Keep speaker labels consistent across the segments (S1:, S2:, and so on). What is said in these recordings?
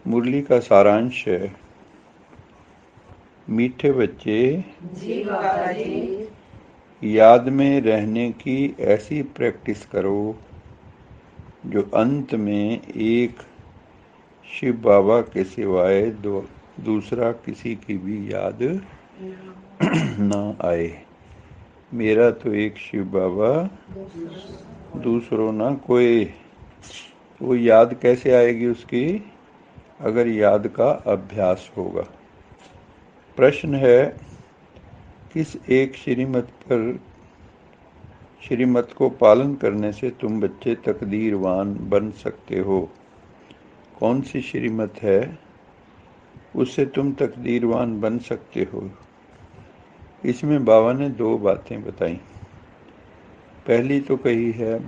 S1: मुरली का सारांश है, मीठे बच्चे
S2: जी बाबा जी।
S1: याद में रहने की ऐसी प्रैक्टिस करो जो अंत में एक शिव बाबा के सिवाय दूसरा किसी की भी याद ना आए। मेरा तो एक शिव बाबा, दूसरों ना कोई। वो याद कैसे आएगी उसकी? अगर याद का अभ्यास होगा। प्रश्न है, किस एक श्रीमत को पालन करने से तुम बच्चे तकदीरवान बन सकते हो? कौन सी श्रीमत है उससे तुम तकदीरवान बन सकते हो? इसमें बाबा ने दो बातें बताई। पहली तो कही है,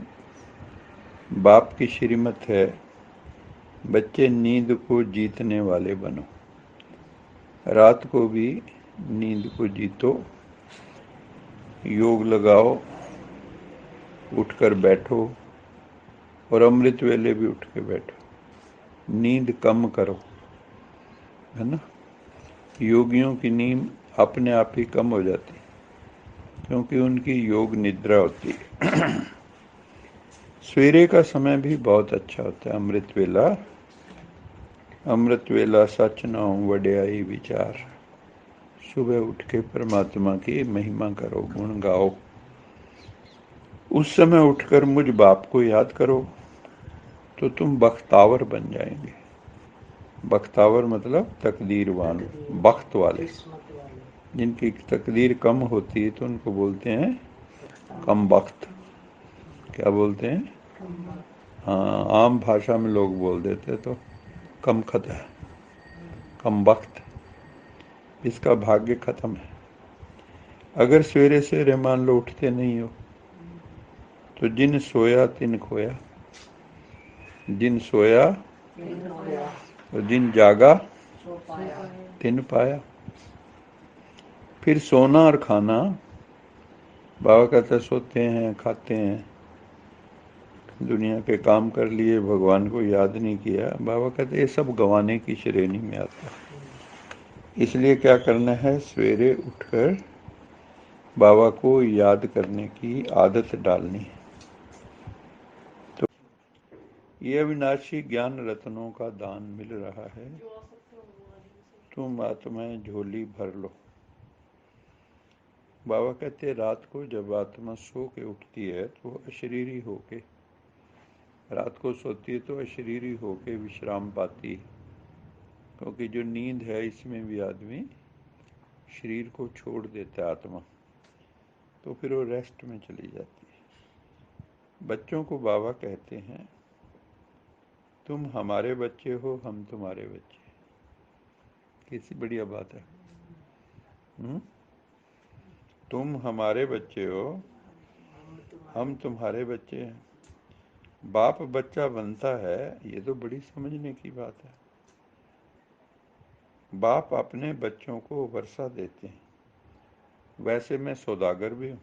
S1: बाप की श्रीमत है, बच्चे नींद को जीतने वाले बनो। रात को भी नींद को जीतो, योग लगाओ, उठकर बैठो, और अमृत वेले भी उठ के बैठो। नींद कम करो, है ना। योगियों की नींद अपने आप ही कम हो जाती, क्योंकि उनकी योग निद्रा होती है। सवेरे का समय भी बहुत अच्छा होता है, अमृत वेला। अमृत वेला सच नाऊं वड्याई विचार। सुबह उठ के परमात्मा की महिमा करो, गुण गाओ। उस समय उठकर मुझ बाप को याद करो तो तुम बख्तावर बन जाएंगे। बख्तावर मतलब तकदीरवान, बख्त वाले। जिनकी तकदीर कम होती है तो उनको बोलते हैं कम बख्त। क्या बोलते हैं? हाँ, आम भाषा में लोग बोल देते तो कम खत है, कम बख्त। इसका भाग्य खत्म है। अगर सवेरे सवेरे मान लो उठते नहीं हो तो जिन सोया तिन खोया। जिन सोया और जिन जागा तिन पाया। फिर सोना और खाना, बाबा कहते सोते हैं, खाते हैं, दुनिया के काम कर लिए, भगवान को याद नहीं किया। बाबा कहते ये सब गंवाने की श्रेणी में आता है। इसलिए क्या करना है, सवेरे उठकर बाबा को याद करने की आदत डालनी है। तो ये अविनाशी ज्ञान रत्नों का दान मिल रहा है, तुम आत्माएं झोली भर लो। बाबा कहते रात को जब आत्मा सो के उठती है तो अशरीरी होके, रात को सोती है तो अशरीरी होके विश्राम पाती है। क्योंकि जो नींद है इसमें भी आदमी शरीर को छोड़ देता है, आत्मा, तो फिर वो रेस्ट में चली जाती है। बच्चों को बाबा कहते हैं, तुम हमारे बच्चे हो, हम तुम्हारे बच्चे। कैसी बढ़िया बात है। तुम हमारे बच्चे हो, हम तुम्हारे बच्चे हैं। बाप बच्चा बनता है, ये तो बड़ी समझने की बात है। बाप अपने बच्चों को वर्षा देते हैं। वैसे मैं सौदागर भी हूँ।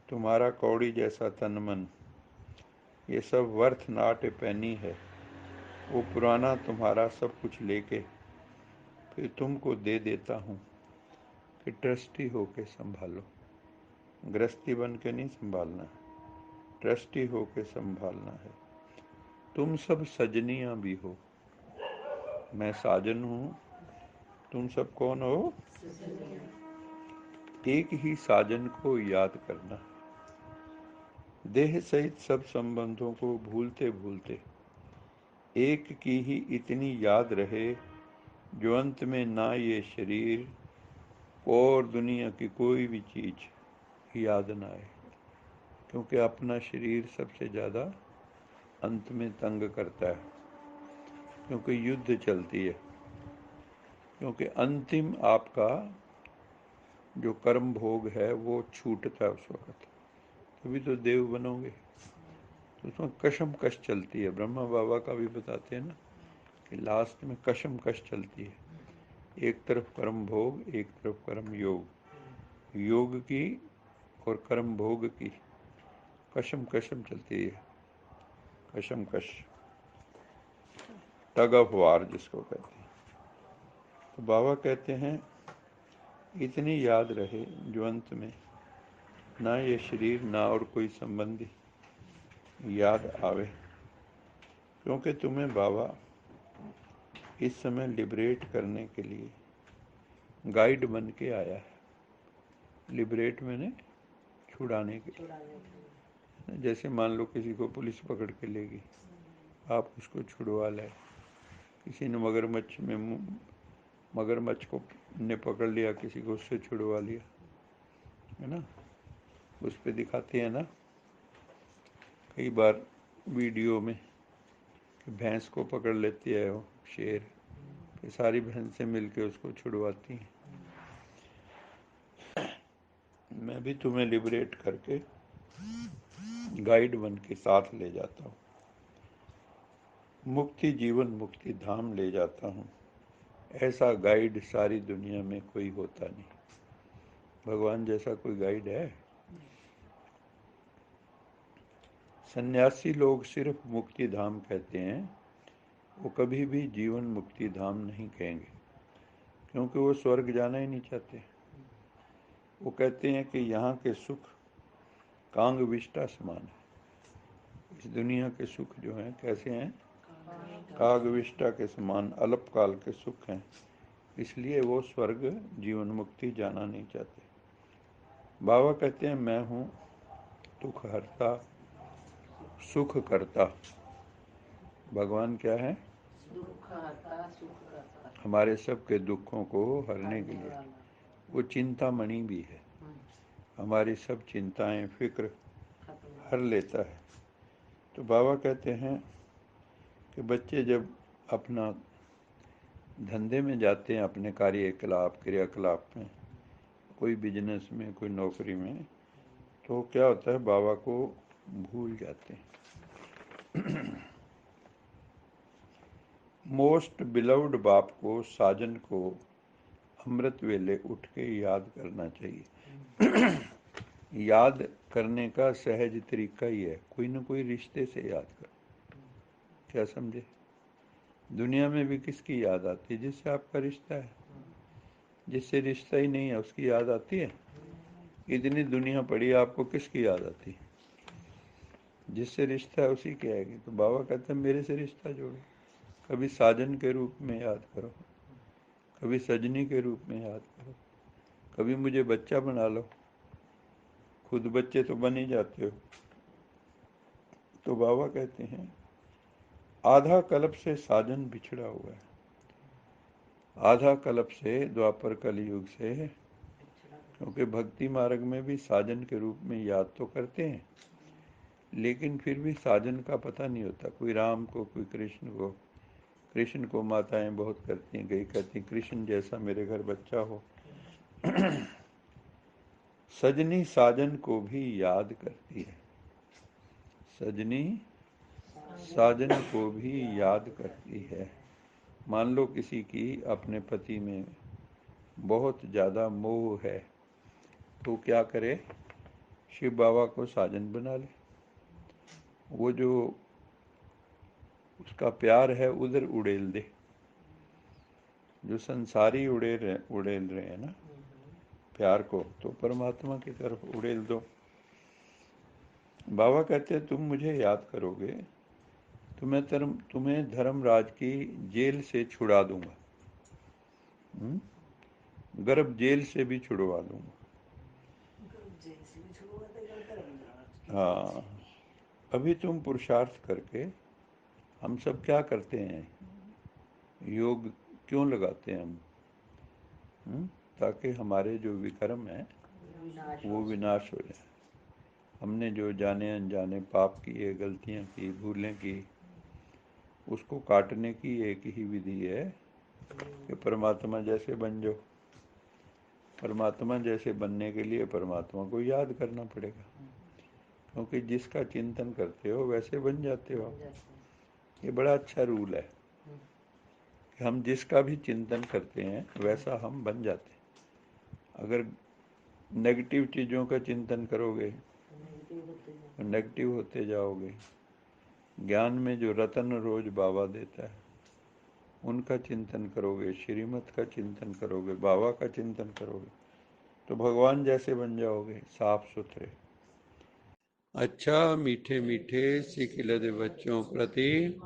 S1: तुम्हारा कौड़ी जैसा तन मन, ये सब वर्थ नाट पैनी है। वो पुराना तुम्हारा सब कुछ लेके फिर तुमको दे देता हूँ कि ट्रस्टी होके संभालो। गृहस्थी बन के नहीं संभालना है, ट्रस्टी होके संभालना है। तुम सब सजनियाँ भी हो, मैं साजन हूँ। तुम सब कौन हो? एक ही साजन को याद करना। देह सहित सब संबंधों को भूलते भूलते एक की ही इतनी याद रहे जो अंत में ना ये शरीर और दुनिया की कोई भी चीज याद ना आए। क्योंकि अपना शरीर सबसे ज़्यादा अंत में तंग करता है, क्योंकि युद्ध चलती है। क्योंकि अंतिम आपका जो कर्म भोग है वो छूटता है उस वक्त, तभी तो देव बनोगे। तो उसमें कशम कश चलती है। ब्रह्मा बाबा का भी बताते हैं ना कि लास्ट में कशम कश चलती है। एक तरफ कर्म भोग, एक तरफ कर्म योग। योग की और कर्म भोग की कशम कशम चलती है, कशम कश। टग ऑफ वार जिसको कहते हैं। तो बाबा कहते हैं इतनी याद रहे जो अंत में ना ये शरीर ना और कोई संबंधी याद आवे, क्योंकि तुम्हें बाबा इस समय लिबरेट करने के लिए गाइड बन के आया है। लिबरेट मैंने छुड़ाने के लिए। जैसे मान लो किसी को पुलिस पकड़ के लेगी, आप उसको छुड़वा लाए। किसी ने मगरमच्छ को ने पकड़ लिया, किसी को उससे छुड़वा लिया, है ना। उस पे दिखाते हैं ना कई बार वीडियो में कि भैंस को पकड़ लेती है वो शेर, फिर सारी भैंसें मिलके उसको छुड़वाती हैं। मैं भी तुम्हें लिबरेट करके गाइड बन के साथ ले जाता हूँ, मुक्ति जीवन मुक्ति धाम ले जाता हूँ। ऐसा गाइड सारी दुनिया में कोई होता नहीं। भगवान जैसा कोई गाइड है? सन्यासी लोग सिर्फ मुक्ति धाम कहते हैं, वो कभी भी जीवन मुक्ति धाम नहीं कहेंगे, क्योंकि वो स्वर्ग जाना ही नहीं चाहते। वो कहते हैं कि यहाँ के सुख कांग विष्टा समान है। इस दुनिया के सुख जो हैं कैसे हैं? काग विष्टा के समान अल्पकाल के सुख हैं, इसलिए वो स्वर्ग जीवन मुक्ति जाना नहीं चाहते। बाबा कहते हैं मैं हूँ दुख हरता सुख करता। भगवान क्या है?
S2: दुख हरता सुख करता।
S1: हमारे सब के दुखों को हरने के लिए वो चिंतामणि भी है। हमारी सब चिंताएं फिक्र हर लेता है। तो बाबा कहते हैं कि बच्चे जब अपना धंधे में जाते हैं, अपने कार्यकलाप क्रियाकलाप में, कोई बिजनेस में कोई नौकरी में, तो क्या होता है बाबा को भूल जाते हैं। मोस्ट बिलव्ड बाप को साजन को अमृत वेले उठ के याद करना चाहिए। याद करने का सहज तरीका ही है कोई न कोई रिश्ते से याद कर। क्या समझे? दुनिया में भी किसकी याद आती है? जिससे आपका रिश्ता है। जिससे रिश्ता ही नहीं है उसकी याद आती है? इतनी दुनिया पड़ी, आपको किसकी याद आती है? जिससे रिश्ता है उसी की आएगी। तो बाबा कहते हैं मेरे से रिश्ता जोड़ो, कभी साजन के रूप में याद करो, कभी सजनी के रूप में याद करो, कभी मुझे बच्चा बना लो। खुद बच्चे तो बन ही जाते हो। तो बाबा कहते हैं आधा कल्प से साजन बिछड़ा हुआ है। आधा कल्प से द्वापर कलयुग से, क्योंकि भक्ति मार्ग में भी साजन के रूप में याद तो करते हैं, लेकिन फिर भी साजन का पता नहीं होता। कोई राम को, कोई कृष्ण को। कृष्ण को माताएं बहुत करती हैं, कई कहती हैं कृष्ण जैसा मेरे घर बच्चा हो। सजनी साजन को भी याद करती है। सजनी साजन को भी याद करती है। मान लो किसी की अपने पति में बहुत ज़्यादा मोह है, तो क्या करे? शिव बाबा को साजन बना ले। वो जो उसका प्यार है उधर उड़ेल दे। जो संसारी उड़ेल रहे हैं ना प्यार को, तो परमात्मा की तरफ उड़ेल दो। बाबा कहते हैं तुम मुझे याद करोगे तो मैं तुम्हें धर्मराज की जेल से छुड़ा दूंगा। गर्भ जेल से भी छुड़वा दूंगा। हाँ, अभी तुम पुरुषार्थ करके, हम सब क्या करते हैं? योग क्यों लगाते हैं हम? ताकि हमारे जो विकर्म है वो विनाश हो जाए। हमने जो जाने अनजाने पाप किए, गलतियां की, भूलें की, उसको काटने की एक ही विधि है कि परमात्मा जैसे बन जाओ। परमात्मा जैसे बनने के लिए परमात्मा को याद करना पड़ेगा, क्योंकि जिसका चिंतन करते हो वैसे बन जाते हो। ये बड़ा अच्छा रूल है कि हम जिसका भी चिंतन करते हैं वैसा हम बन जाते हैं। अगर नेगेटिव चीज़ों का चिंतन करोगे तो नेगेटिव होते जाओगे। ज्ञान में जो रतन रोज बाबा देता है, उनका चिंतन करोगे, श्रीमत का चिंतन करोगे, बाबा का चिंतन करोगे, तो भगवान जैसे बन जाओगे, साफ सुथरे। अच्छा मीठे मीठे सिखिलद बच्चों प्रति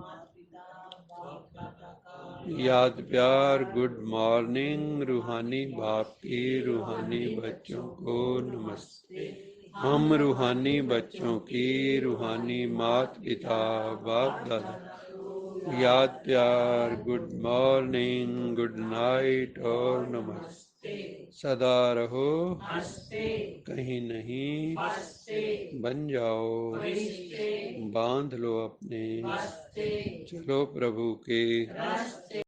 S1: याद प्यार, गुड मॉर्निंग रूहानी बाप की, रूहानी बच्चों को नमस्ते। हम रूहानी बच्चों की, रूहानी मात पिता बाप दादा, याद प्यार, गुड मॉर्निंग, गुड नाइट और नमस्ते। सदा रहो हंसते, कहीं नहीं फंसते, बन जाओ रिश्ते, बांध लो अपने बस्ते, चलो प्रभु के रास्ते।